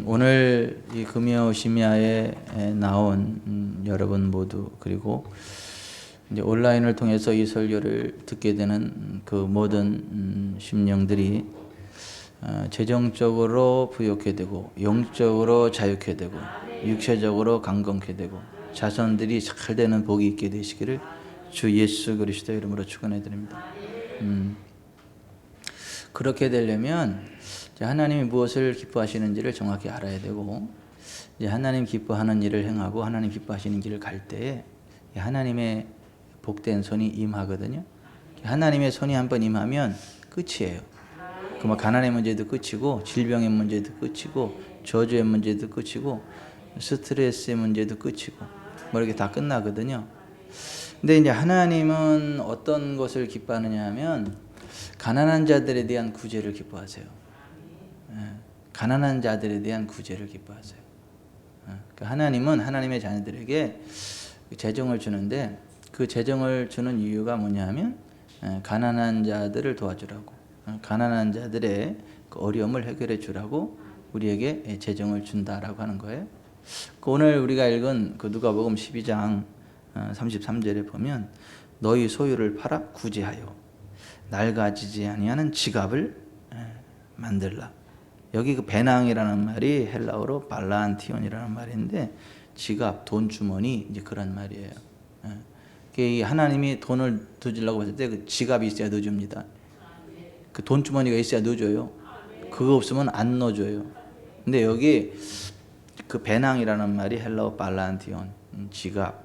오늘 이 금요 심야에 나온 여러분 모두, 그리고 이제 온라인을 통해서 이 설교를 듣게 되는 그 모든 심령들이 재정적으로 부욕해 되고, 영적으로 자유케 되고, 육체적으로 강건케 되고, 자손들이 잘 되는 복이 있게 되시기를 주 예수 그리스도 이름으로 축원해 드립니다. 그렇게 되려면 하나님이 무엇을 기뻐하시는지를 정확히 알아야 되고, 이제 하나님 기뻐하는 일을 행하고 하나님 기뻐하시는 길을 갈 때에 하나님의 복된 손이 임하거든요. 하나님의 손이 한번 임하면 끝이에요. 그 가난의 문제도 끝이고, 질병의 문제도 끝이고, 저주의 문제도 끝이고, 스트레스의 문제도 끝이고, 뭐 이렇게 다 끝나거든요. 근데 이제 하나님은 어떤 것을 기뻐하느냐 하면 가난한 자들에 대한 구제를 기뻐하세요. 가난한 자들에 대한 구제를 기뻐하세요. 하나님은 하나님의 자녀들에게 재정을 주는데, 그 재정을 주는 이유가 뭐냐면 가난한 자들을 도와주라고, 가난한 자들의 그 어려움을 해결해 주라고 우리에게 재정을 준다라고 하는 거예요. 오늘 우리가 읽은 그 누가복음 12장 33절에 보면 너희 소유를 팔아 구제하여 낡아지지 아니하는 지갑을 만들라. 여기 그 배낭이라는 말이 헬라어로 발란티온이라는 말인데, 지갑, 돈 주머니, 이제 그런 말이에요. 하나님이 돈을 넣어주려고 했을 때 그 지갑이 있어야 넣어줍니다. 그 돈 주머니가 있어야 넣어줘요. 그거 없으면 안 넣어줘요. 근데 여기 그 배낭이라는 말이 헬라어 발란티온, 지갑,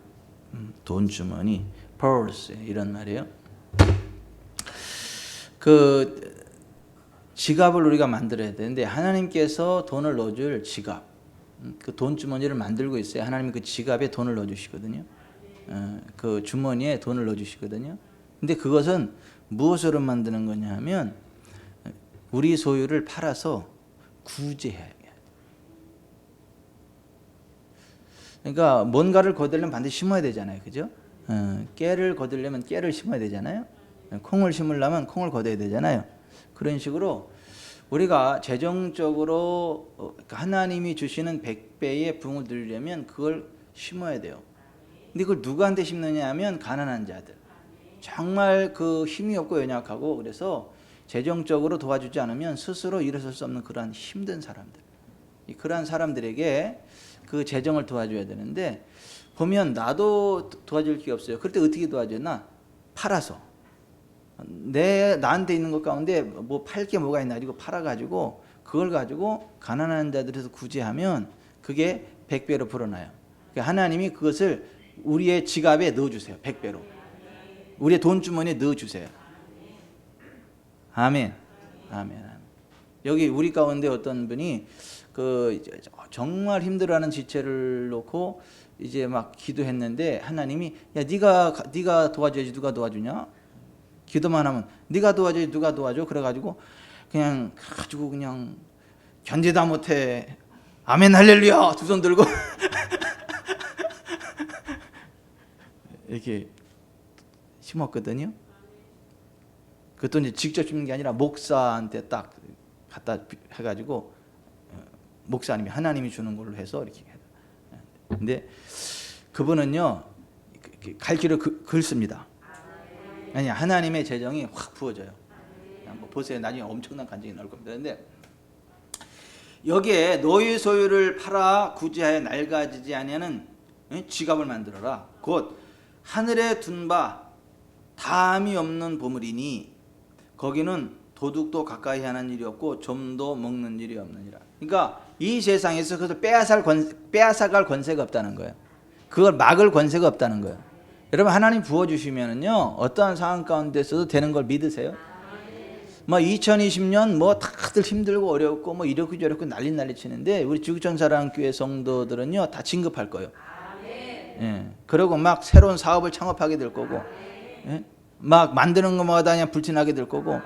돈 주머니, purse 이런 말이에요. 그 지갑을 우리가 만들어야 되는데, 하나님께서 돈을 넣어줄 지갑, 그 돈 주머니를 만들고 있어요. 하나님이 그 지갑에 돈을 넣어주시거든요. 그 주머니에 돈을 넣어주시거든요. 근데 그것은 무엇으로 만드는 거냐 하면 우리 소유를 팔아서 구제해야 해요. 그러니까 뭔가를 거두려면 반드시 심어야 되잖아요. 그죠? 깨를 거두려면 깨를 심어야 되잖아요. 콩을 심으려면 콩을 거둬야 되잖아요. 그런 식으로 우리가 재정적으로 하나님이 주시는 100배의 부흥을 누리려면 그걸 심어야 돼요. 근데 그걸 누구한테 심느냐 하면 가난한 자들, 정말 그 힘이 없고 연약하고, 그래서 재정적으로 도와주지 않으면 스스로 일어설 수 없는 그러한 힘든 사람들, 그러한 사람들에게 그 재정을 도와줘야 되는데, 보면 나도 도와줄 게 없어요. 그럴 때 어떻게 도와주나? 팔아서. 나한테 있는 것 가운데 뭐 팔 게 뭐가 있나, 이거 팔아가지고 그걸 가지고 가난한 자들에서 구제하면 그게 100배로 불어나요. 그러니까 하나님이 그것을 우리의 지갑에 넣어주세요. 100배로 우리의 돈 주머니에 넣어주세요. 아멘. 아멘. 여기 우리 가운데 어떤 분이 그 정말 힘들어하는 지체를 놓고 이제 막 기도했는데, 하나님이 야 네가 도와줘야지 누가 도와주냐? 기도만 하면 네가 도와줘야지 누가 도와줘? 그래가지고 그냥 가지고 그냥 견디다 못해 아멘 할렐루야 두 손 들고 이렇게 심었거든요. 그것도 이제 직접 심는 게 아니라 목사한테 딱 갖다 해가지고 목사님이 하나님이 주는 걸로 해서 이렇게 해요. 근데 그분은요 갈 길을 긁습니다. 아니, 하나님의 재정이 확 부어져요. 한번 보세요. 나중에 엄청난 간증이 나올 겁니다. 근데 여기에 너희 소유를 팔아 구제하여 낡아지지 아니하는 지갑을 만들어라. 곧 하늘에 둔 바 다함이 없는 보물이니 거기는 도둑도 가까이 하는 일이 없고 좀도 먹는 일이 없느니라. 그러니까 이 세상에서 그것을 빼앗아갈 권세가 없다는 거예요. 그걸 막을 권세가 없다는 거예요. 여러분, 하나님 부어주시면은요 어떠한 상황 가운데서도 되는 걸 믿으세요? 뭐 2020년 뭐 다들 힘들고 어렵고 뭐 이렇고 저렇고 난리 치는데, 우리 지구촌사랑교회 성도들은요 다 진급할 거예요. 예. 그리고 막 새로운 사업을 창업하게 될 거고, 예? 막 만드는 것마다 그냥 불티나게 될 거고,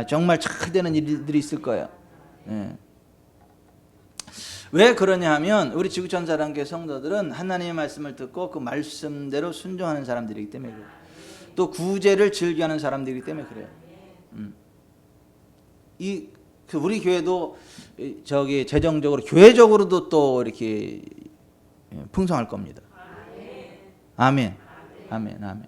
정말 잘 되는 일들이 있을 거예요. 예. 왜 그러냐 하면 우리 지구촌사랑교회 성도들은 하나님의 말씀을 듣고 그 말씀대로 순종하는 사람들이기 때문에 그래요. 또 구제를 즐겨하는 사람들이기 때문에 그래요. 이 그래서 우리 교회도 저기 재정적으로 교회적으로도 또 이렇게 풍성할 겁니다. 아멘. 아멘. 아멘.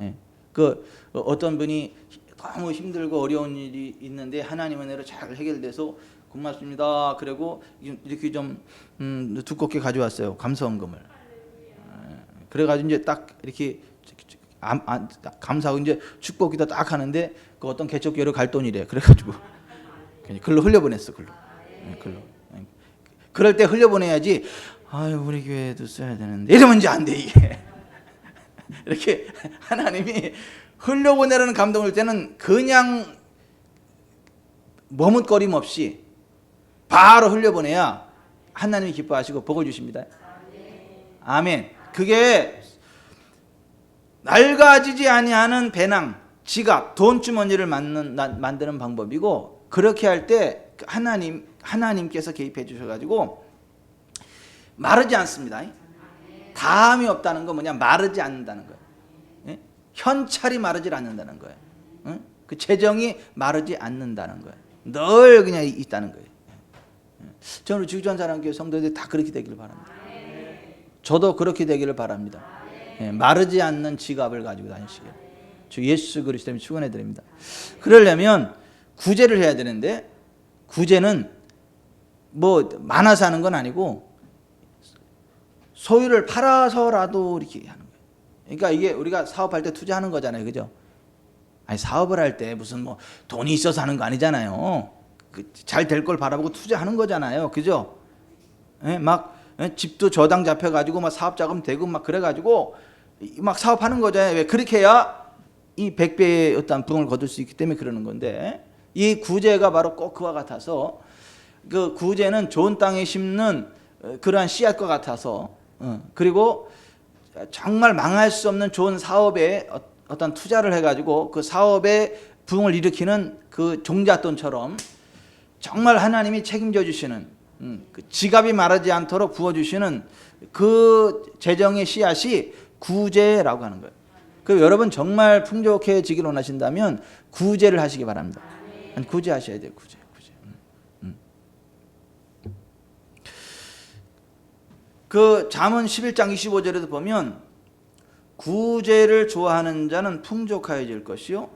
예. 그 어떤 분이 너무 힘들고 어려운 일이 있는데 하나님의 은혜로 잘 해결돼서 고맙습니다. 그리고 이렇게 좀 두껍게 가져왔어요. 감사원금을. 그래가지고 이제 딱 이렇게 감사하고 이제 축복기도 딱 하는데 그 어떤 개척교회로 갈 돈이래. 그래가지고 글로 흘려보냈어. 글로. 글로. 그럴 때 흘려보내야지. 아유 우리 교회도 써야 되는데 이러면 이제 안 돼 이게. 이렇게 하나님이 흘려보내라는 감동을 때는 그냥 머뭇거림 없이 바로 흘려보내야 하나님이 기뻐하시고 복을 주십니다. 아멘. 그게 낡아지지 아니하는 배낭, 지갑, 돈주머니를 만드는 방법이고, 그렇게 할 때 하나님께서 개입해 주셔가지고 마르지 않습니다. 다함이 없다는 건 뭐냐? 마르지 않는다는 거예요. 현찰이 마르지 않는다는 거예요. 그 재정이 마르지 않는다는 거예요. 늘 그냥 있다는 거예요. 저는 주전사랑교회 성도들 다 그렇게 되기를 바랍니다. 저도 그렇게 되기를 바랍니다. 마르지 않는 지갑을 가지고 다니시길 주 예수 그리스도님 축원해 드립니다. 그러려면 구제를 해야 되는데, 구제는 뭐 많아서 하는 건 아니고 소유를 팔아서라도 이렇게 하는 거예요. 그러니까 이게 우리가 사업할 때 투자하는 거잖아요, 그죠? 아니 사업을 할 때 무슨 뭐 돈이 있어서 하는 거 아니잖아요. 잘 될 걸 바라보고 투자하는 거잖아요, 그죠? 막 집도 저당 잡혀가지고 막 사업 자금 되고 막 그래가지고 막 사업하는 거잖아요. 왜 그렇게 해야 이 100배의 어떤 부흥을 거둘 수 있기 때문에 그러는 건데, 이 구제가 바로 꼭 그와 같아서, 그 구제는 좋은 땅에 심는 그러한 씨앗과 같아서, 그리고 정말 망할 수 없는 좋은 사업에 어떤 투자를 해가지고 그 사업에 부흥을 일으키는 그 종잣돈처럼 정말 하나님이 책임져 주시는, 그 지갑이 마르지 않도록 부어주시는 그 재정의 씨앗이 구제라고 하는 거예요. 그 여러분 정말 풍족해지기를 원하신다면 구제를 하시기 바랍니다. 구제하셔야 돼요. 구제. 그 잠언 11장 25절에도 보면 구제를 좋아하는 자는 풍족하여질 것이요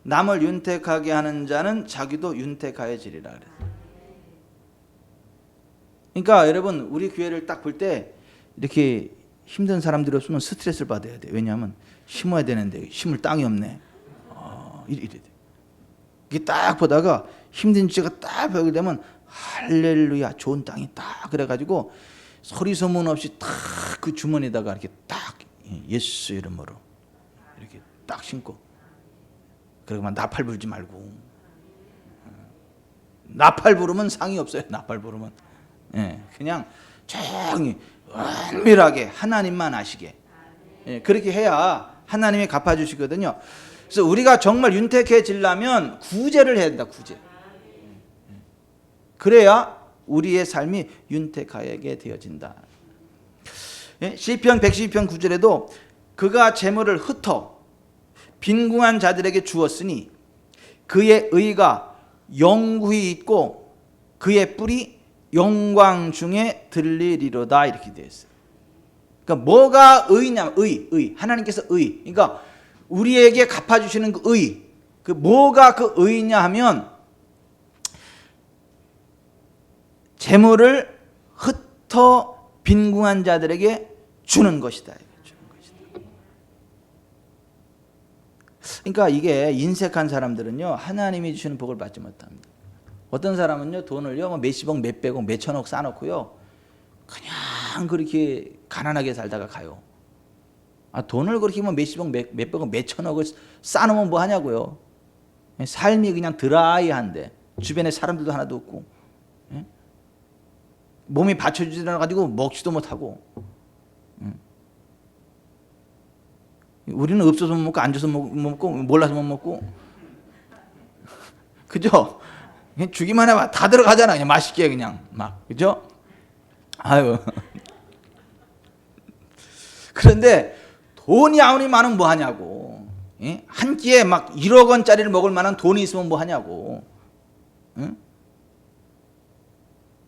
남을 윤택하게 하는 자는 자기도 윤택하여지리라 그래요. 그러니까 여러분 우리 교회를 딱 볼 때 이렇게 힘든 사람들이 없으면 스트레스를 받아야 돼. 왜냐하면 심어야 되는데 심을 땅이 없네. 이래 돼. 이게 딱 보다가 힘든 지가 딱 벽이 되면 할렐루야 좋은 땅이 딱 그래가지고 소리 소문 없이 딱 그 주머니에다가 이렇게 딱 예수 이름으로 이렇게 딱 심고, 그리고만 나팔 불지 말고. 나팔 부르면 상이 없어요. 나팔 부르면 그냥 조용히 은밀하게 하나님만 아시게 그렇게 해야 하나님이 갚아주시거든요. 그래서 우리가 정말 윤택해지려면 구제를 해야 된다. 구제. 그래야 우리의 삶이 윤택하게 되어진다. 시편 112편 9절에도 그가 재물을 흩어 빈궁한 자들에게 주었으니 그의 의가 영구히 있고 그의 뿔이 영광 중에 들리리로다 이렇게 되어 있어요. 그러니까 뭐가 의냐면 의 하나님께서 의, 그러니까 우리에게 갚아주시는 그 의, 그 뭐가 그 의냐 하면 재물을 흩어 빈궁한 자들에게 주는 것이다. 그러니까 이게 인색한 사람들은요 하나님이 주시는 복을 받지 못합니다. 어떤 사람은요 돈을요 몇십억, 몇백억, 몇천억 쌓아놓고요 그냥 그렇게 가난하게 살다가 가요. 돈을 그렇게 뭐 몇십억, 몇백억, 몇천억을 쌓아놓으면 뭐 하냐고요. 삶이 그냥 드라이한데 주변에 사람들도 하나도 없고 몸이 받쳐주지 않아가지고 먹지도 못하고. 우리는 없어서 못 먹고 앉아서 못 먹고 몰라서 못 먹고 그죠? 그냥 주기만 해봐 다 들어가잖아. 그냥 맛있게 그냥 막 그죠? 아유. 그런데 돈이 아무리 많으면 뭐 하냐고. 한 끼에 막 1억 원짜리를 먹을 만한 돈이 있으면 뭐 하냐고. 응?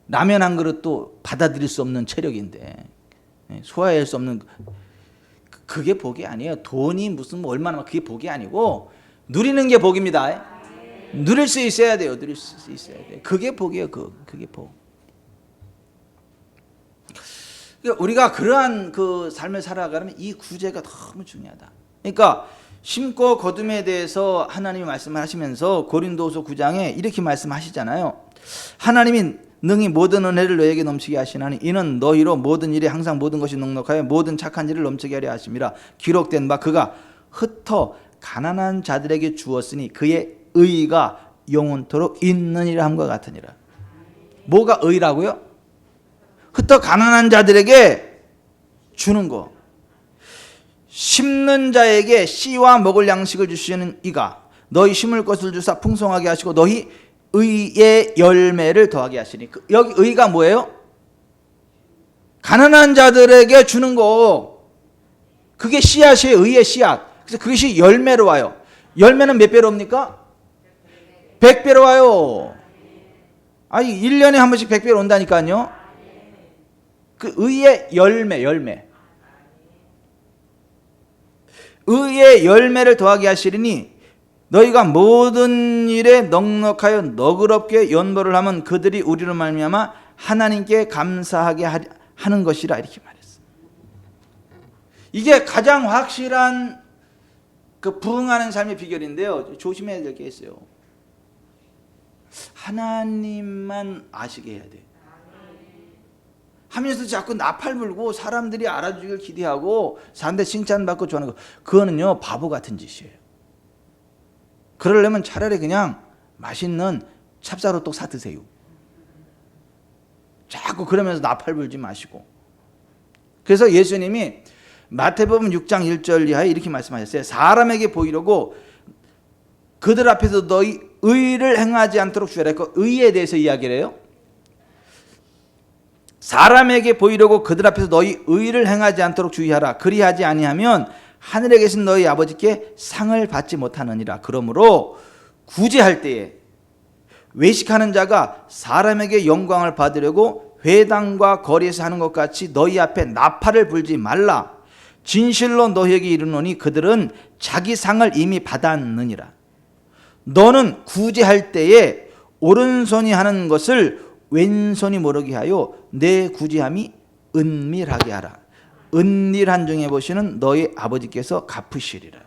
라면 한 그릇도 받아들일 수 없는 체력인데 소화할 수 없는 그게 복이 아니에요. 돈이 무슨 뭐 얼마나 그게 복이 아니고 누리는 게 복입니다. 누릴 수 있어야 돼요. 누릴 수 있어야 돼요. 그게 복이에요. 그게 복. 그러니까 우리가 그러한 그 삶을 살아가려면 이 구제가 너무 중요하다. 그러니까 심고 거둠에 대해서 하나님이 말씀하시면서 고린도서 9장에 이렇게 말씀하시잖아요. 하나님이 능히 모든 은혜를 너에게 넘치게 하시나니 이는 너희로 모든 일에 항상 모든 것이 넉넉하여 모든 착한 일을 넘치게 하려 하심이라. 기록된 바 그가 흩어 가난한 자들에게 주었으니 그의 의가 영원토록 있느니라 함과 같으니라. 뭐가 의라고요? 흩어 가난한 자들에게 주는 거. 심는 자에게 씨와 먹을 양식을 주시는 이가 너희 심을 것을 주사 풍성하게 하시고 너희 의의 열매를 더하게 하시니. 여기 의가 뭐예요? 가난한 자들에게 주는 거. 그게 씨앗이에요. 의의 씨앗. 그래서 그것이 열매로 와요. 열매는 몇 배로 옵니까? 100배로 와요. 아니 1년에 한 번씩 100배로 온다니까요. 그 의의 열매. 의의 열매를 더하게 하시리니 너희가 모든 일에 넉넉하여 너그럽게 연보를 하면 그들이 우리로 말미암아 하나님께 감사하게 하는 것이라. 이렇게 말했어요. 이게 가장 확실한 그 부흥하는 삶의 비결인데요. 조심해야 될 게 있어요. 하나님만 아시게 해야 돼요. 하면서 자꾸 나팔 불고 사람들이 알아주길 기대하고 사람들 칭찬받고 좋아하는 거, 그거는요 바보 같은 짓이에요. 그러려면 차라리 그냥 맛있는 찹쌀호떡 사 드세요. 자꾸 그러면서 나팔 불지 마시고. 그래서 예수님이 마태복음 6장 1절 이하에 이렇게 말씀하셨어요. 사람에게 보이려고 그들 앞에서 너희 의를 행하지 않도록 주의하라. 의에 대해서 이야기를 해요. 사람에게 보이려고 그들 앞에서 너희 의를 행하지 않도록 주의하라. 그리하지 아니하면 하늘에 계신 너희 아버지께 상을 받지 못하느니라. 그러므로 구제할 때에 외식하는 자가 사람에게 영광을 받으려고 회당과 거리에서 하는 것 같이 너희 앞에 나팔을 불지 말라. 진실로 너희에게 이르노니 그들은 자기 상을 이미 받았느니라. 너는 구제할 때에 오른손이 하는 것을 왼손이 모르게 하여 내 구제함이 은밀하게 하라. 은밀한 중에 보시는 너희 아버지께서 갚으시리라.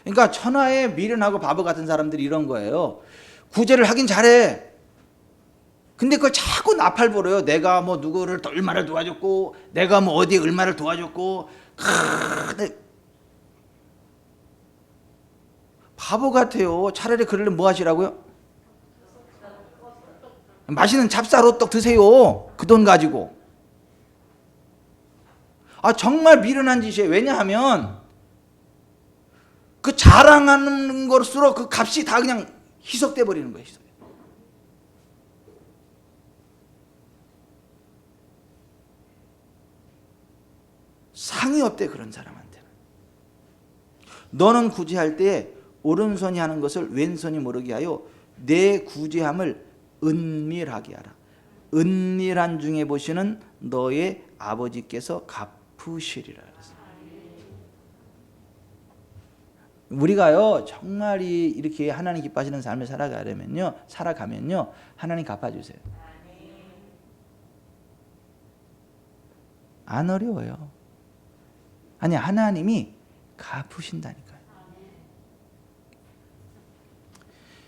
그러니까 천하에 미련하고 바보 같은 사람들이 이런 거예요. 구제를 하긴 잘해. 근데 그걸 자꾸 나팔 불어요. 내가 뭐 누구를 얼마를 도와줬고 내가 뭐 어디에 얼마를 도와줬고. 근데 바보 같아요. 차라리 그러려면 뭐 하시라고요? 맛있는 찹쌀호떡 드세요. 그 돈 가지고. 정말 미련한 짓이에요. 왜냐하면 그 자랑하는 것으로 그 값이 다 그냥 희석돼 버리는 거예요. 희석. 상이 없대 그런 사람한테는. 너는 구제할 때 오른손이 하는 것을 왼손이 모르게 하여 내 구제함을 은밀하게 하라. 은밀한 중에 보시는 너의 아버지께서 갚으시리라. 우리가요 정말 이렇게 하나님 기뻐하시는 삶을 살아가면요 하나님 갚아주세요. 안 어려워요. 아니 하나님이 갚으신다니까요.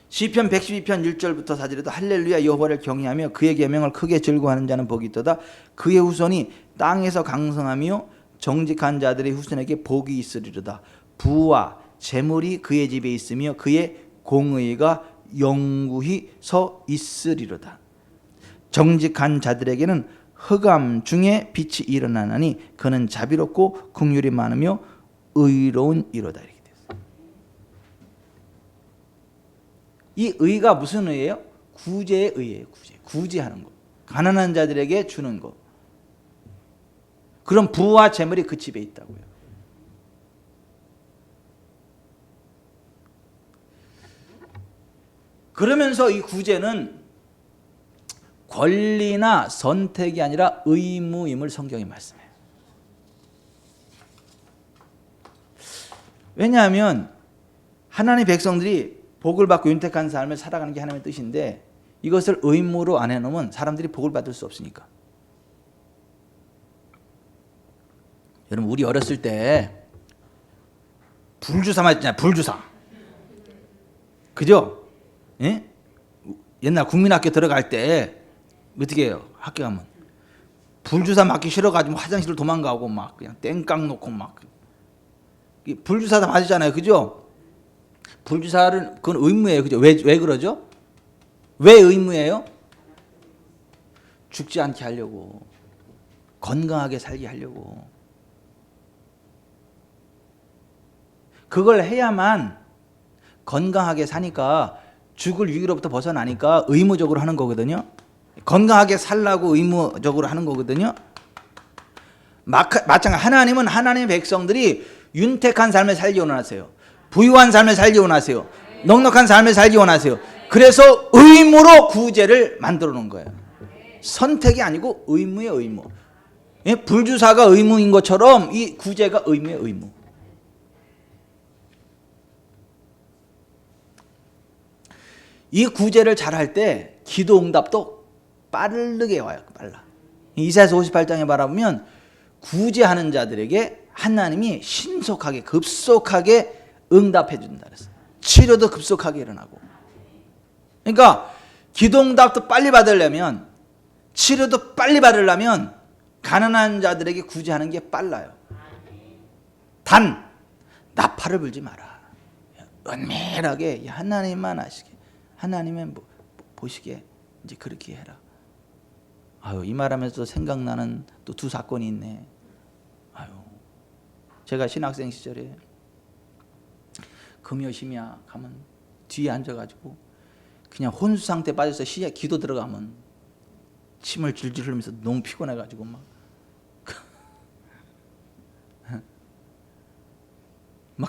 시편 112편 1절부터 4절에도 할렐루야 여호와를 경외하며 그의 계명을 크게 즐거워하는 자는 복이 있도다. 그의 후손이 땅에서 강성하며 정직한 자들의 후손에게 복이 있으리로다. 부와 재물이 그의 집에 있으며 그의 공의가 영구히 서 있으리로다. 정직한 자들에게는 흑암 중에 빛이 일어나나니 그는 자비롭고 긍휼이 많으며 의로운 이로다. 이렇게 됐어요. 이 의가 무슨 의예요? 구제의 의예요. 구제하는 거. 가난한 자들에게 주는 거. 그런 부와 재물이 그 집에 있다고요. 그러면서 이 구제는 권리나 선택이 아니라 의무임을 성경이 말씀해요. 왜냐하면 하나님의 백성들이 복을 받고 윤택한 삶을 살아가는 게 하나님의 뜻인데 이것을 의무로 안 해놓으면 사람들이 복을 받을 수 없으니까. 여러분 우리 어렸을 때 불주사 맞잖아요. 불주사. 그죠? 예? 옛날 국민학교 들어갈 때 어떻게 해요? 학교 가면 불주사 맞기 싫어가지고 화장실을 도망가고 막 그냥 땡깡 놓고 막 불주사 다 맞으잖아요. 그죠? 불주사를 그건 의무예요. 그죠? 왜 그러죠? 왜 의무예요? 죽지 않게 하려고. 건강하게 살게 하려고. 그걸 해야만 건강하게 사니까 죽을 위기로부터 벗어나니까 의무적으로 하는 거거든요. 건강하게 살라고 의무적으로 하는 거거든요. 마찬가지 하나님은 하나님의 백성들이 윤택한 삶을 살기 원하세요. 부유한 삶을 살기 원하세요. 넉넉한 삶을 살기 원하세요. 그래서 의무로 구제를 만들어 놓은 거예요. 선택이 아니고 의무의 의무. 예? 불주사가 의무인 것처럼 이 구제가 의무의 의무. 이 구제를 잘할 때 기도 응답도 빠르게 와요. 빨라. 이사야서 58장에 바라보면 구제하는 자들에게 하나님이 신속하게 급속하게 응답해 준다 그랬어요. 치료도 급속하게 일어나고. 그러니까 기도 응답도 빨리 받으려면 치료도 빨리 받으려면 가난한 자들에게 구제하는 게 빨라요. 단 나팔을 불지 마라. 은밀하게 하나님만 아시게. 하나님은 보시게 이제 그렇게 해라. 아유, 이 말하면서 생각나는 또 두 사건이 있네. 아유, 제가 신학생 시절에 금요심야 가면 뒤에 앉아가지고 그냥 혼수 상태 빠져서 기도 들어가면 침을 줄줄 흘리면서 너무 피곤해가지고 막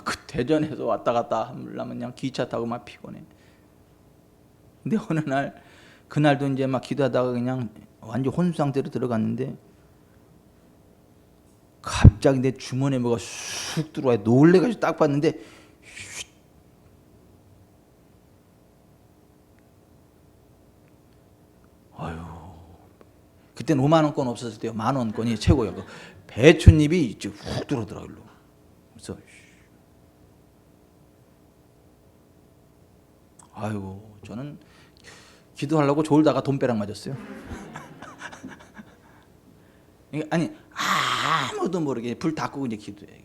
그 대전에서 왔다 갔다 하려면 그냥 기차 타고 막 피곤해. 근데 어느 날 그날도 이제 막 기도하다가 그냥 완전 혼수 상태로 들어갔는데 갑자기 내 주머니에 뭐가 쑥 들어와요. 놀래가지고 딱 봤는데 아유, 그때는 5만원권 없었을 때요. 만원권이 최고예요. 그 배춧잎이 이제 훅 들어오더라고요. 그래서 아유, 저는 기도하려고 졸다가 돈벼락 맞았어요. 아니 아무도 모르게 불 다 끄고 이제 기도해.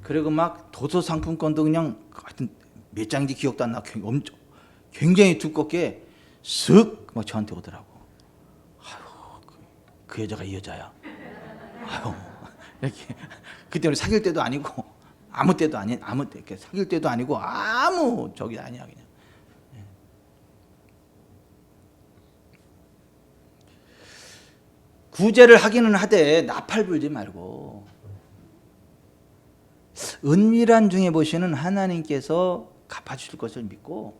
그리고 막 도서 상품권도 그냥 하여튼 몇 장인지 기억도 안 나. 엄청 굉장히 두껍게 쓱 막 저한테 오더라고. 아유, 그 여자가 이 여자야. 아유, 이렇게 그때 우리 사귈 때도 아니고 아무 때도 아닌 아무 때 사귈 때도 아니고 아무 저기 아니야 그냥. 구제를 하기는 하되 나팔 불지 말고 은밀한 중에 보시는 하나님께서 갚아주실 것을 믿고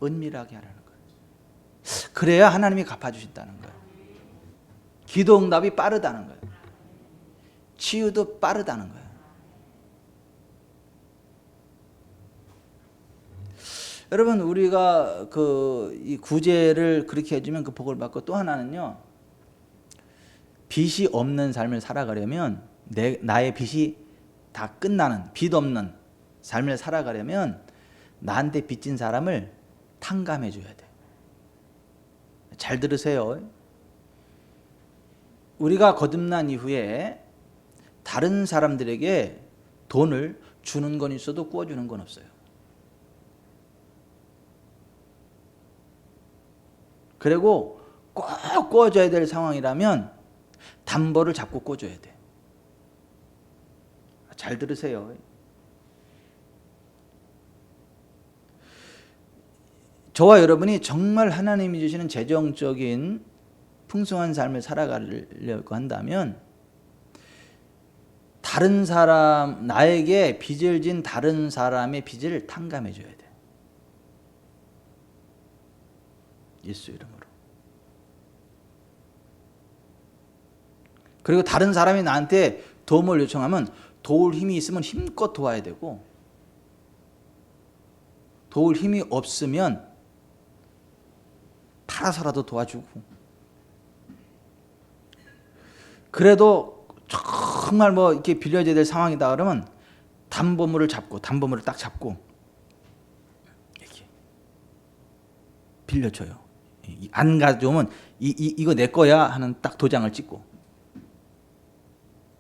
은밀하게 하라는 거예요. 그래야 하나님이 갚아주신다는 거예요. 기도 응답이 빠르다는 거예요. 치유도 빠르다는 거예요. 여러분 우리가 이 구제를 그렇게 해주면 그 복을 받고 또 하나는요. 빚이 없는 삶을 살아가려면 나의 빚이 다 끝나는 빚 없는 삶을 살아가려면 나한테 빚진 사람을 탕감해 줘야 돼. 잘 들으세요. 우리가 거듭난 이후에 다른 사람들에게 돈을 주는 건 있어도 구워주는 건 없어요. 그리고 꼭 구워줘야 될 상황이라면 담보를 잡고 꿔줘야 돼. 잘 들으세요. 저와 여러분이 정말 하나님이 주시는 재정적인 풍성한 삶을 살아가려고 한다면 다른 사람, 나에게 빚을 진 다른 사람의 빚을 탕감해 줘야 돼. 예수 이름으로. 그리고 다른 사람이 나한테 도움을 요청하면 도울 힘이 있으면 힘껏 도와야 되고, 도울 힘이 없으면 팔아서라도 도와주고, 그래도 정말 뭐 이렇게 빌려줘야 될 상황이다 그러면 담보물을 딱 잡고 이렇게 빌려줘요. 안 가져오면 이거 내 거야 하는 딱 도장을 찍고.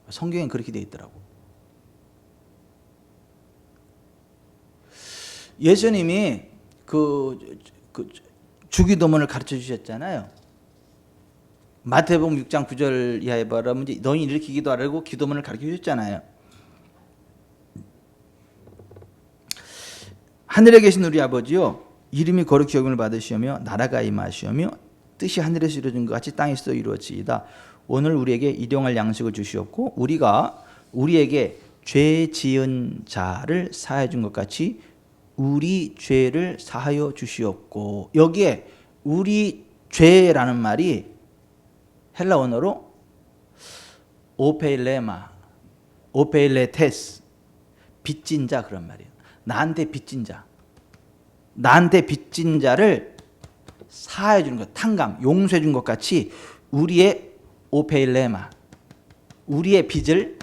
성경엔 그렇게 돼 있더라고. 예수님이 그 주기도문을 가르쳐 주셨잖아요. 마태복음 6장 9절 이하에 보면 너희 이렇게 기도하라고 기도문을 가르쳐 주셨잖아요. 하늘에 계신 우리 아버지요, 이름이 거룩히 여김을 받으시오며 나라가 임하시오며 뜻이 하늘에서 이루어진 것 같이 땅에서도 이루어지이다. 오늘 우리에게 일용할 양식을 주시옵고 우리가 우리에게 죄 지은 자를 사하여 준 것 같이 우리 죄를 사하여 주시옵고. 여기에 우리 죄라는 말이 헬라 언어로 오페일레마, 오페일레테스, 빚진 자 그런 말이에요. 나한테 빚진 자, 나한테 빚진 자를 사해 주는 것, 탕감, 용서해 준 것 같이 우리의 오페일레마, 우리의 빚을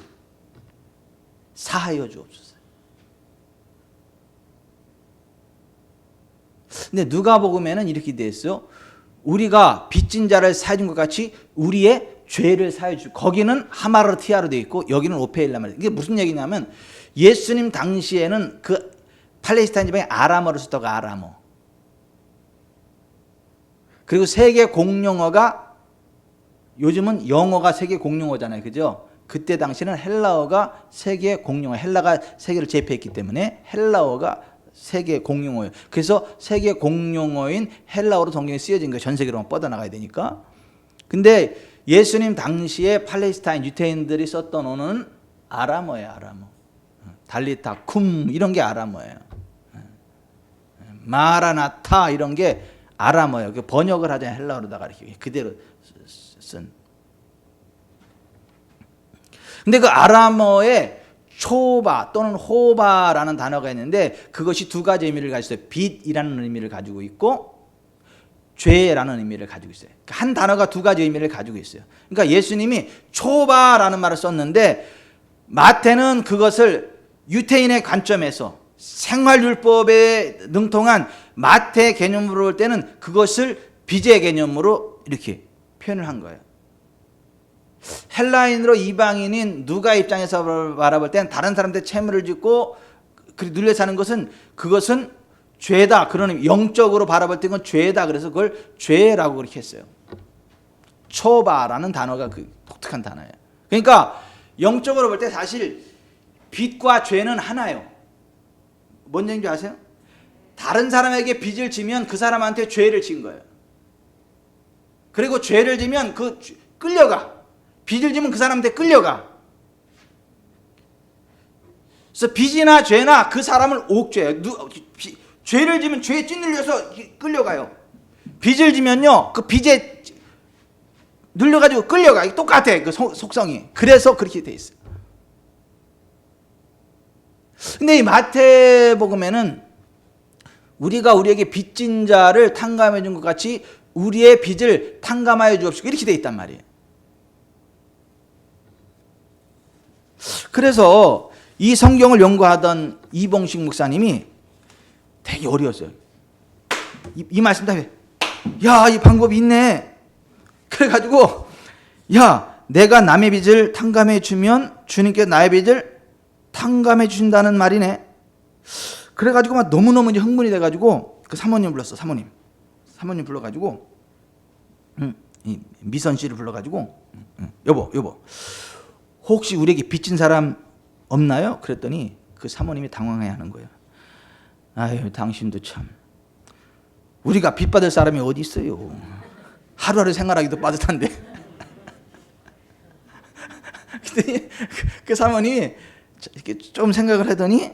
사하여 주옵소서. 근데 누가복음에는 이렇게 돼 있어요. 우리가 빚진 자를 사해 준 것 같이 우리의 죄를 사해 주. 거기는 하마르티아로 돼 있고 여기는 오페일레마. 이게 무슨 얘기냐면 예수님 당시에는 그 팔레스타인 지방에 아람어를 쓰다가 아람어. 그리고 세계 공용어가 요즘은 영어가 세계 공용어잖아요. 그죠? 그때 당시에는 헬라어가 세계 공용어. 헬라가 세계를 제패했기 때문에 헬라어가 세계 공용어예요. 그래서 세계 공용어인 헬라어로 성경에 쓰여진 거예요. 전 세계로 뻗어나가야 되니까. 근데 예수님 당시에 팔레스타인 유태인들이 썼던 언어는 아람어예요. 아람어. 달리타, 쿰 이런 게 아람어예요. 마라나타 이런 게 아람어예요. 번역을 하자 헬라어로다가 이렇게 그대로 쓴. 근데 그 아람어에 초바 또는 호바라는 단어가 있는데 그것이 두 가지 의미를 가지고 있어요. 빚이라는 의미를 가지고 있고 죄라는 의미를 가지고 있어요. 한 단어가 두 가지 의미를 가지고 있어요. 그러니까 예수님이 초바라는 말을 썼는데 마태는 그것을 유태인의 관점에서 생활율법에 능통한 마태 개념으로 볼 때는 그것을 빚의 개념으로 이렇게 표현을 한 거예요. 헬라인으로 이방인인 누가 입장에서 바라볼 때는 다른 사람한테 채무를 짓고 눌려 사는 것은 그것은 죄다. 그러니 영적으로 바라볼 때 그건 죄다. 그래서 그걸 죄라고 그렇게 했어요. 초바라는 단어가 그 독특한 단어예요. 그러니까 영적으로 볼 때 사실 빚과 죄는 하나예요. 뭔 얘기인지 아세요? 다른 사람에게 빚을 지면 그 사람한테 죄를 진 거예요. 그리고 죄를 지면 끌려가. 빚을 지면 그 사람한테 끌려가. 그래서 빚이나 죄나 그 사람을 옥죄해요. 죄를 지면 죄에 찌눌려서 끌려가요. 빚을 지면요, 그 빚에 눌려가지고 끌려가. 똑같아, 그 속성이. 그래서 그렇게 돼 있어요. 근데 이 마태복음에는 우리가 우리에게 빚진 자를 탕감해 준 것 같이 우리의 빚을 탕감하여 주옵시고 이렇게 돼 있단 말이에요. 그래서 이 성경을 연구하던 이봉식 목사님이 되게 어려웠어요. 이 말씀 때문에 야, 이 방법이 있네. 그래가지고 야, 내가 남의 빚을 탕감해 주면 주님께서 나의 빚을 탕감해 주신다는 말이네. 그래가지고 막 너무너무 이제 흥분이 돼가지고 그 사모님 불렀어. 사모님 불러가지고 이 미선 씨를 불러가지고 여보 혹시 우리에게 빚진 사람 없나요? 그랬더니 그 사모님이 당황해하는 거예요. 아유, 당신도 참, 우리가 빚 받을 사람이 어디 있어요. 하루하루 생활하기도 빠듯한데 그랬더니 그 사모님이 이렇게 좀 생각을 하더니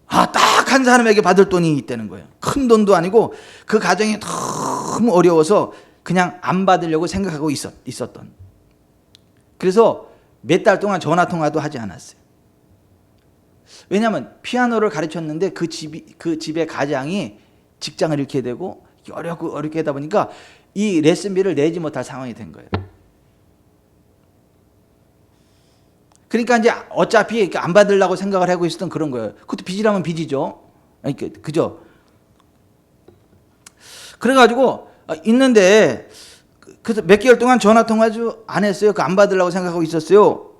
딱 한 사람에게 받을 돈이 있다는 거예요. 큰 돈도 아니고 그 가정이 너무 어려워서 그냥 안 받으려고 생각하고 있었던. 그래서 몇 달 동안 전화 통화도 하지 않았어요. 왜냐하면 피아노를 가르쳤는데 그 집의 가장이 직장을 잃게 되고 어렵게 하다 보니까 이 레슨비를 내지 못할 상황이 된 거예요. 그러니까 이제 어차피 안 받으려고 생각을 하고 있었던 그런 거예요. 그것도 빚이라면 빚이죠. 그죠? 그래가지고 있는데 그래서 몇 개월 동안 전화 통화도 안 했어요. 그 안 받으려고 생각하고 있었어요.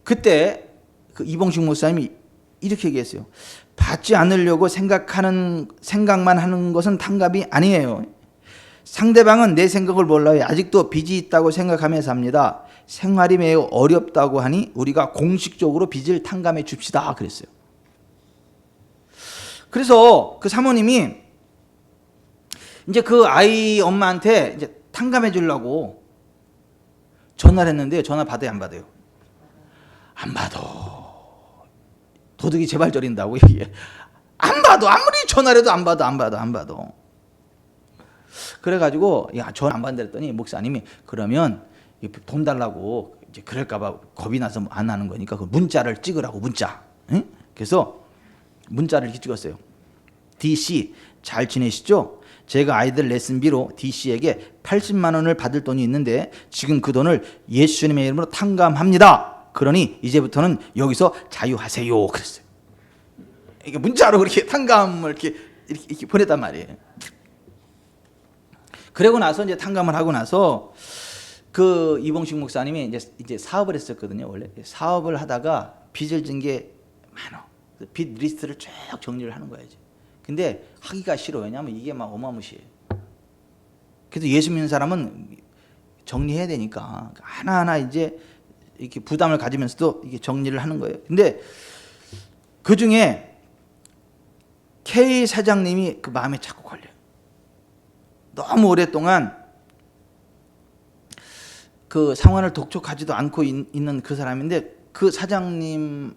그때 그 이봉식 목사님이 이렇게 얘기했어요. 받지 않으려고 생각만 하는 것은 탕감이 아니에요. 상대방은 내 생각을 몰라요. 아직도 빚이 있다고 생각하며 삽니다. 생활이 매우 어렵다고 하니 우리가 공식적으로 빚을 탕감해 줍시다. 그랬어요. 그래서 그 사모님이 이제 그 아이 엄마한테 이제 탕감해 주려고 전화를 했는데 전화 받아요, 안 받아요? 안 받아. 도둑이 제발 저린다고 얘기해. 안 받아. 아무리 전화를 해도 안 받아. 그래가지고 전화 안 받는다 했더니 목사님이 그러면 돈 달라고 이제 그럴까봐 겁이 나서 안 하는 거니까 그 문자를 찍으라고 문자. 응? 그래서 문자를 이렇게 찍었어요. DC 잘 지내시죠? 제가 아이들 레슨비로 DC에게 80만 원을 받을 돈이 있는데 지금 그 돈을 예수님의 이름으로 탕감합니다. 그러니 이제부터는 여기서 자유하세요. 그랬어요. 이게 문자로 그렇게 탕감을 이렇게 보냈단 말이에요. 그러고 나서 이제 탕감을 하고 나서 그 이봉식 목사님이 이제 사업을 했었거든요. 원래 사업을 하다가 빚을 진 게 많아. 빚 리스트를 쭉 정리를 하는 거야 이제. 근데 하기가 싫어. 왜냐하면 이게 막 어마무시해. 그래서 예수 믿는 사람은 정리해야 되니까 하나하나 이제 이렇게 부담을 가지면서도 이게 정리를 하는 거예요. 근데 그 중에 K 사장님이 그 마음에 자꾸 걸려요. 너무 오랫동안 그 상황을 독촉하지도 않고 있는 그 사람인데 그 사장님한테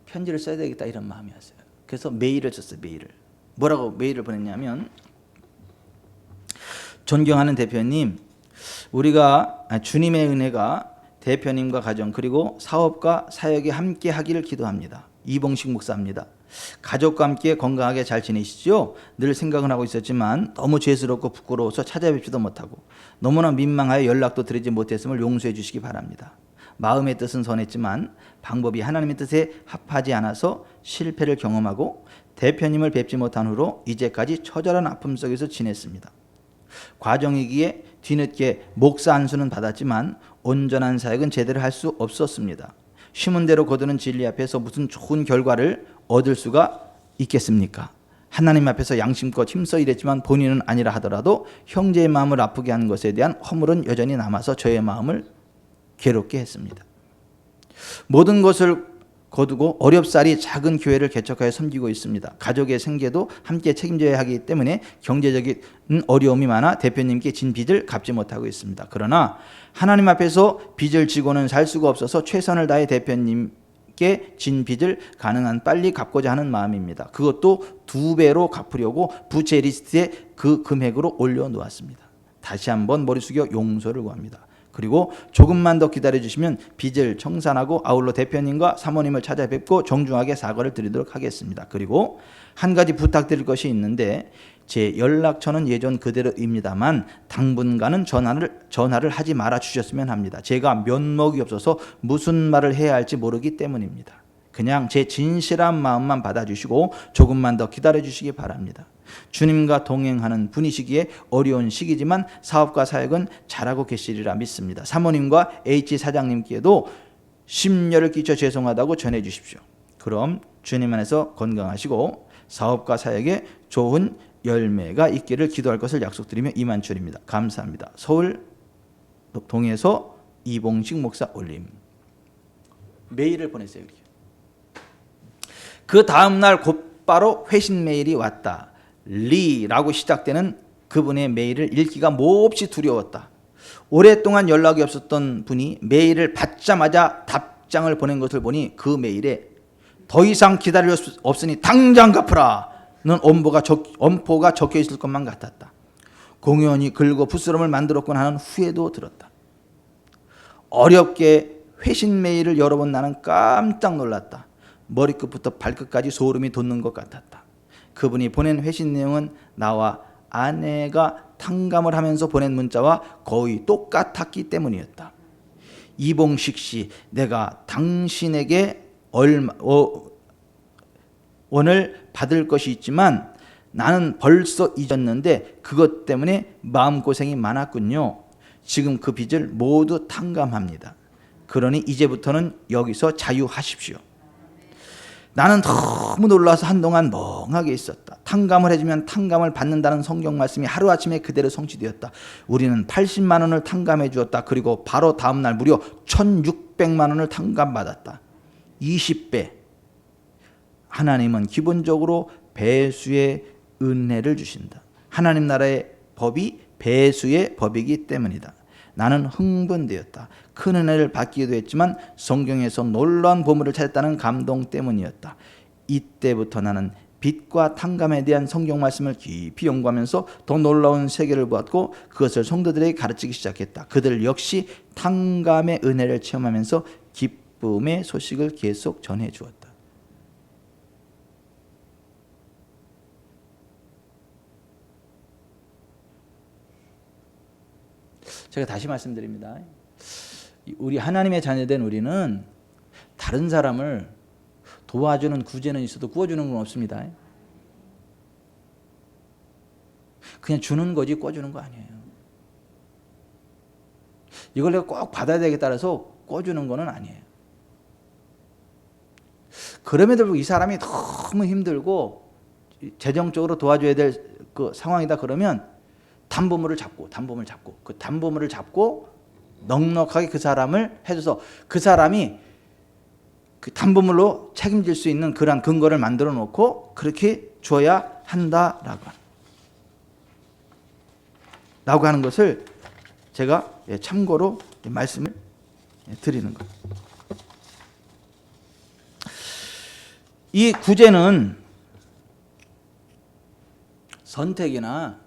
편지를 써야 되겠다 이런 마음이 왔어요. 그래서 메일을 썼어요. 뭐라고 메일을 보냈냐면 존경하는 대표님, 우리가 주님의 은혜가 대표님과 가정 그리고 사업과 사역에 함께 하기를 기도합니다. 이봉식 목사입니다. 가족과 함께 건강하게 잘 지내시죠? 늘 생각은 하고 있었지만 너무 죄스럽고 부끄러워서 찾아뵙지도 못하고 너무나 민망하여 연락도 드리지 못했음을 용서해 주시기 바랍니다. 마음의 뜻은 선했지만 방법이 하나님의 뜻에 합하지 않아서 실패를 경험하고 대표님을 뵙지 못한 후로 이제까지 처절한 아픔 속에서 지냈습니다. 과정이기에 뒤늦게 목사 안수는 받았지만 온전한 사역은 제대로 할 수 없었습니다. 심은 대로 거두는 진리 앞에서 무슨 좋은 결과를 얻을 수가 있겠습니까? 하나님 앞에서 양심껏 힘써 일했지만 본인은 아니라 하더라도 형제의 마음을 아프게 한 것에 대한 허물은 여전히 남아서 저의 마음을 괴롭게 했습니다. 모든 것을 거두고 어렵사리 작은 교회를 개척하여 섬기고 있습니다. 가족의 생계도 함께 책임져야 하기 때문에 경제적인 어려움이 많아 대표님께 진 빚을 갚지 못하고 있습니다. 그러나 하나님 앞에서 빚을 지고는 살 수가 없어서 최선을 다해 대표님께 진 빚을 가능한 빨리 갚고자 하는 마음입니다. 그것도 2배로 갚으려고 부채 리스트에 그 금액으로 올려놓았습니다. 다시 한번 머리 숙여 용서를 구합니다. 그리고 조금만 더 기다려주시면 빚을 청산하고 아울러 대표님과 사모님을 찾아뵙고 정중하게 사과를 드리도록 하겠습니다. 그리고 한 가지 부탁드릴 것이 있는데 제 연락처는 예전 그대로입니다만 당분간은 전화를 하지 말아 주셨으면 합니다. 제가 면목이 없어서 무슨 말을 해야 할지 모르기 때문입니다. 그냥 제 진실한 마음만 받아주시고 조금만 더 기다려주시기 바랍니다. 주님과 동행하는 분이시기에 어려운 시기지만 사업과 사역은 잘하고 계시리라 믿습니다. 사모님과 H 사장님께도 심려를 끼쳐 죄송하다고 전해주십시오. 그럼 주님 안에서 건강하시고 사업과 사역에 좋은 열매가 있기를 기도할 것을 약속드리며 이만출입니다. 감사합니다. 서울 동에서 이봉식 목사 올림. 메일을 보냈어요. 이렇게. 그 다음날 곧바로 회신 메일이 왔다. 리라고 시작되는 그분의 메일을 읽기가 몹시 두려웠다. 오랫동안 연락이 없었던 분이 메일을 받자마자 답장을 보낸 것을 보니 그 메일에 더 이상 기다릴 수 없으니 당장 갚으라는 엄포가 적혀 있을 것만 같았다. 공연히 긁어 부스럼을 만들었곤 하는 후회도 들었다. 어렵게 회신 메일을 열어본 나는 깜짝 놀랐다. 머리끝부터 발끝까지 소름이 돋는 것 같았다. 그분이 보낸 회신 내용은 나와 아내가 탕감을 하면서 보낸 문자와 거의 똑같았기 때문이었다. 이봉식 씨, 내가 당신에게 원을 받을 것이 있지만 나는 벌써 잊었는데 그것 때문에 마음고생이 많았군요. 지금 그 빚을 모두 탕감합니다. 그러니 이제부터는 여기서 자유하십시오. 나는 너무 놀라서 한동안 멍하게 있었다. 탕감을 해주면 탕감을 받는다는 성경 말씀이 하루아침에 그대로 성취되었다. 우리는 80만 원을 탕감해 주었다. 그리고 바로 다음 날 무려 1600만 원을 탕감받았다. 20배. 하나님은 기본적으로 배수의 은혜를 주신다. 하나님 나라의 법이 배수의 법이기 때문이다. 나는 흥분되었다. 큰 은혜를 받기도 했지만 성경에서 놀라운 보물을 찾았다는 감동 때문이었다. 이때부터 나는 빚과 탕감에 대한 성경 말씀을 깊이 연구하면서 더 놀라운 세계를 보았고 그것을 성도들에게 가르치기 시작했다. 그들 역시 탕감의 은혜를 체험하면서 기쁨의 소식을 계속 전해 주었다. 제가 다시 말씀드립니다. 우리 하나님의 자녀된 우리는 다른 사람을 도와주는 구제는 있어도 구워주는 건 없습니다. 그냥 주는 거지 꿔주는 거 아니에요. 이걸 내가 꼭 받아야 되겠다 해서 꿔주는 거는 아니에요. 그럼에도 불구하고 이 사람이 너무 힘들고 재정적으로 도와줘야 될 그 상황이다 그러면 담보물을 잡고 그 담보물을 잡고 넉넉하게 그 사람을 해줘서 그 사람이 그 담보물로 책임질 수 있는 그러한 근거를 만들어 놓고 그렇게 줘야 한다라고 하는 것을 제가 참고로 말씀을 드리는 거예요. 이 구제는 선택이나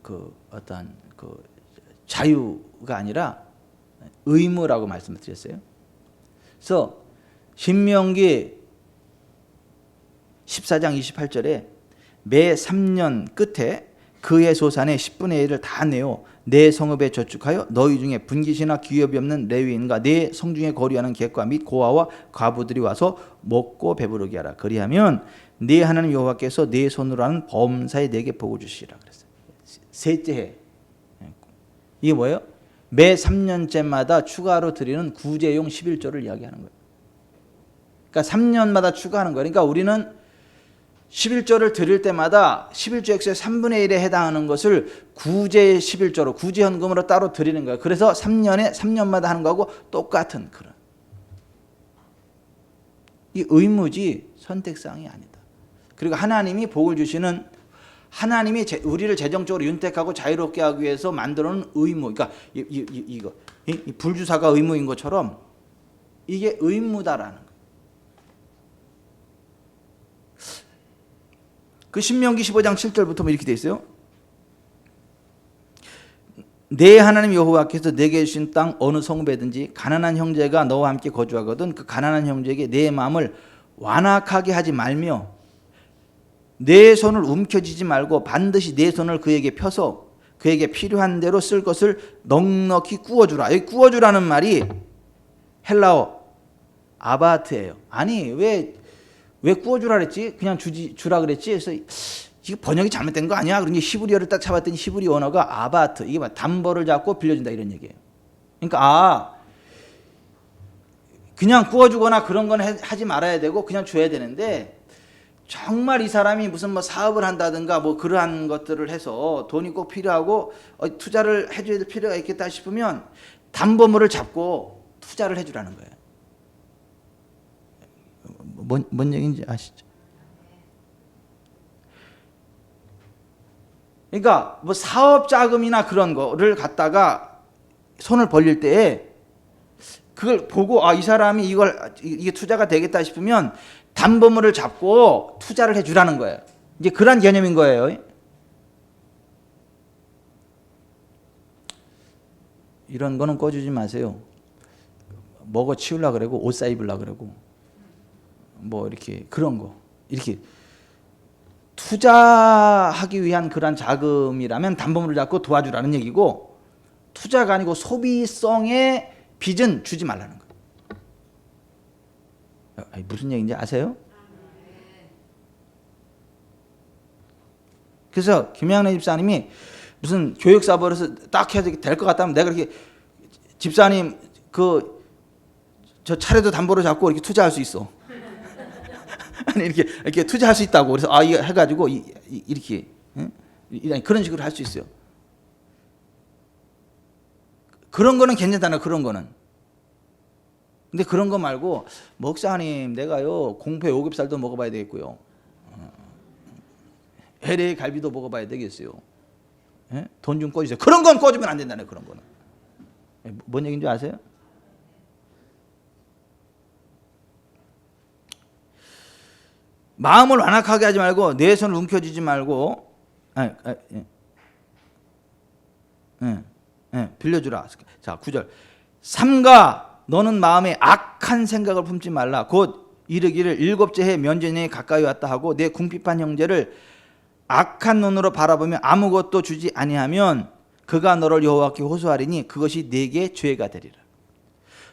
그 어떤 그 자유가 아니라 의무라고 말씀을 드렸어요. 그래서 신명기 14장 28절에 매 3년 끝에 그의 소산의 10분의 1을 다 내어 내 성읍에 저축하여 너희 중에 분깃이나 기업이 없는 레위인과 내 성중에 거류하는 객과 및 고아와 과부들이 와서 먹고 배부르게 하라. 그리하면 네 하나님 여호와께서 네 손으로 하는 범사에 내게 복을 주시리라 그랬어요. 셋째 해. 이게 뭐예요? 매 3년째마다 추가로 드리는 구제용 11조를 이야기하는 거예요. 그러니까 3년마다 추가하는 거예요. 그러니까 우리는 11조를 드릴 때마다 11조 액수의 3분의 1에 해당하는 것을 구제 11조로 구제 현금으로 따로 드리는 거예요. 그래서 3년마다 하는 거하고 똑같은 그런. 이 의무지 선택사항이 아니다. 그리고 하나님이 복을 주시는 하나님이 우리를 재정적으로 윤택하고 자유롭게 하기 위해서 만들어놓은 의무. 그러니까 이 불주사가 의무인 것처럼 이게 의무다라는 거예요. 그 신명기 15장 7절부터 이렇게 돼 있어요. 내 하나님 여호와께서 내게 주신 땅 어느 성읍에든지 가난한 형제가 너와 함께 거주하거든 그 가난한 형제에게 내 마음을 완악하게 하지 말며 내 손을 움켜쥐지 말고 반드시 내 손을 그에게 펴서 그에게 필요한 대로 쓸 것을 넉넉히 구워주라. 여기 구워주라는 말이 헬라어 아바트예요. 아니 왜 구워주라 그랬지? 그냥 주라 그랬지? 그래서 이게 번역이 잘못된 거 아니야? 그러니 히브리어를 딱 잡았더니 히브리 언어가 아바트. 이게 담보를 잡고 빌려준다 이런 얘기예요. 그러니까 그냥 구워주거나 그런 건 하지 말아야 되고 그냥 줘야 되는데 정말 이 사람이 무슨 뭐 사업을 한다든가 뭐 그러한 것들을 해서 돈이 꼭 필요하고 투자를 해줘야 될 필요가 있겠다 싶으면 담보물을 잡고 투자를 해주라는 거예요. 뭔 얘기인지 아시죠? 그러니까 뭐 사업 자금이나 그런 거를 갖다가 손을 벌릴 때에 그걸 보고 이 사람이 이게 투자가 되겠다 싶으면 담보물을 잡고 투자를 해주라는 거예요. 이제 그런 개념인 거예요. 이런 거는 꿔주지 마세요. 먹어 치우려고 그러고 옷 사 입으려고 그러고 뭐 이렇게 그런 거 이렇게 투자하기 위한 그런 자금이라면 담보물을 잡고 도와주라는 얘기고, 투자가 아니고 소비성의 빚은 주지 말라는 거예요. 무슨 얘기인지 아세요? 그래서 김양래 집사님이 무슨 교육사버에서 딱 해야 될 것 같다면 내가 그렇게 집사님 저 차례도 담보로 잡고 이렇게 투자할 수 있어. 아니 이렇게 투자할 수 있다고. 그래서 이거 해가지고 이렇게 그런 식으로 할 수 있어요. 그런 거는 괜찮잖아요. 그런 거는. 근데 그런 거 말고 목사님 내가요 공포의 오겹살도 먹어봐야 되겠고요. LA 갈비도 먹어봐야 되겠어요. 돈 좀 꿔주세요. 그런 건 꿔주면 안 된다네. 그런 거는. 뭔 얘기인지 아세요? 마음을 완악하게 하지 말고 내 손을 움켜쥐지 말고 빌려주라. 자 9절 삼가 너는 마음에 악한 생각을 품지 말라. 곧 이르기를 일곱째 해 면전에 가까이 왔다 하고 내 궁핍한 형제를 악한 눈으로 바라보며 아무것도 주지 아니하면 그가 너를 여호와께 호소하리니 그것이 네게 죄가 되리라.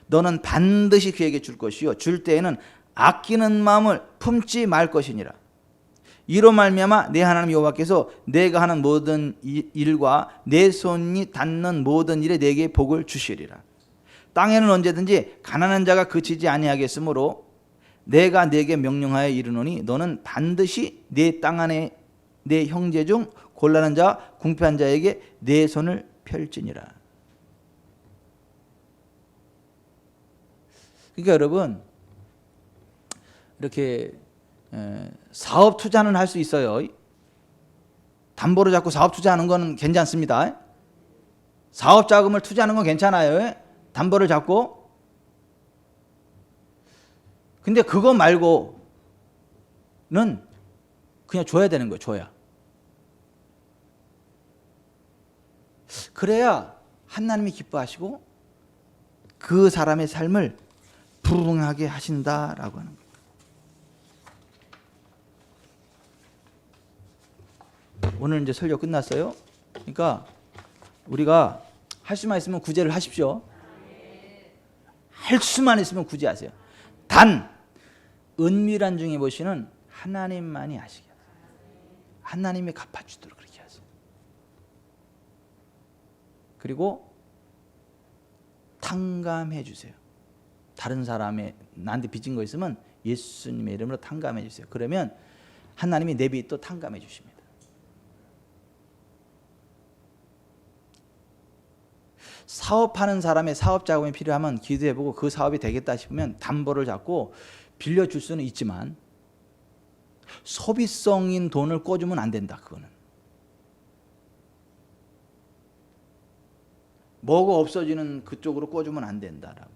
너는 반드시 그에게 줄 것이요 줄 때에는 아끼는 마음을 품지 말 것이니라. 이로 말미암아 내 하나님 여호와께서 내가 하는 모든 일과 내 손이 닿는 모든 일에 내게 복을 주시리라. 땅에는 언제든지 가난한 자가 그치지 아니하겠으므로 내가 네게 명령하여 이르노니 너는 반드시 내 땅 안에 내 형제 중 곤란한 자 궁핍한 자에게 내 손을 펼지니라. 그러니까 여러분 이렇게 사업 투자는 할 수 있어요. 담보로 잡고 사업 투자하는 건 괜찮습니다. 사업 자금을 투자하는 건 괜찮아요. 담보를 잡고. 근데 그거 말고는 그냥 줘야 되는 거예요. 줘야. 그래야 하나님이 기뻐하시고 그 사람의 삶을 부흥하게 하신다라고 하는 거예요. 오늘 이제 설교 끝났어요. 그러니까 우리가 할 수만 있으면 구제를 하십시오. 할 수만 있으면 구제하세요. 단 은밀한 중에 보시는 하나님만이 아시게 하세요. 하나님이 갚아주도록 그렇게 하세요. 그리고 탕감해 주세요. 다른 사람의 나한테 빚진 거 있으면 예수님의 이름으로 탕감해 주세요. 그러면 하나님이 내 빚 또 탕감해 주십니다. 사업하는 사람의 사업 자금이 필요하면 기도해보고 그 사업이 되겠다 싶으면 담보를 잡고 빌려줄 수는 있지만 소비성인 돈을 꿔주면 안 된다. 그거는 뭐가 없어지는 그쪽으로 꿔주면 안 된다라고.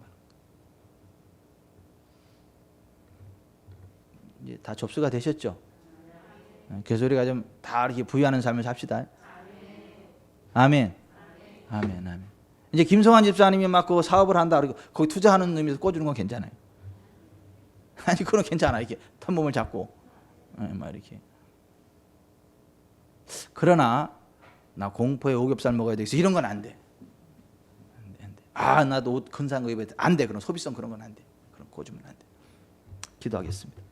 이제 다 접수가 되셨죠? 그래서 우리가 좀 다 이렇게 부유하는 삶을 삽시다. 아멘. 아멘. 아멘. 이제 김성환 집사님이 막 그 사업을 한다 그러고 거기 투자하는 의미에서 꿔주는 건 괜찮아요. 아니 그건 괜찮아. 이렇게 텀몸을 잡고 막 이렇게. 그러나 나 공포에 오겹살 먹어야 되겠어 이런 건 안 돼. 안 돼. 나도 옷 큰 산 거 입어야 돼. 안 돼. 그런 소비성 그런 건 안 돼. 그런 꿔주면 안 돼. 기도하겠습니다.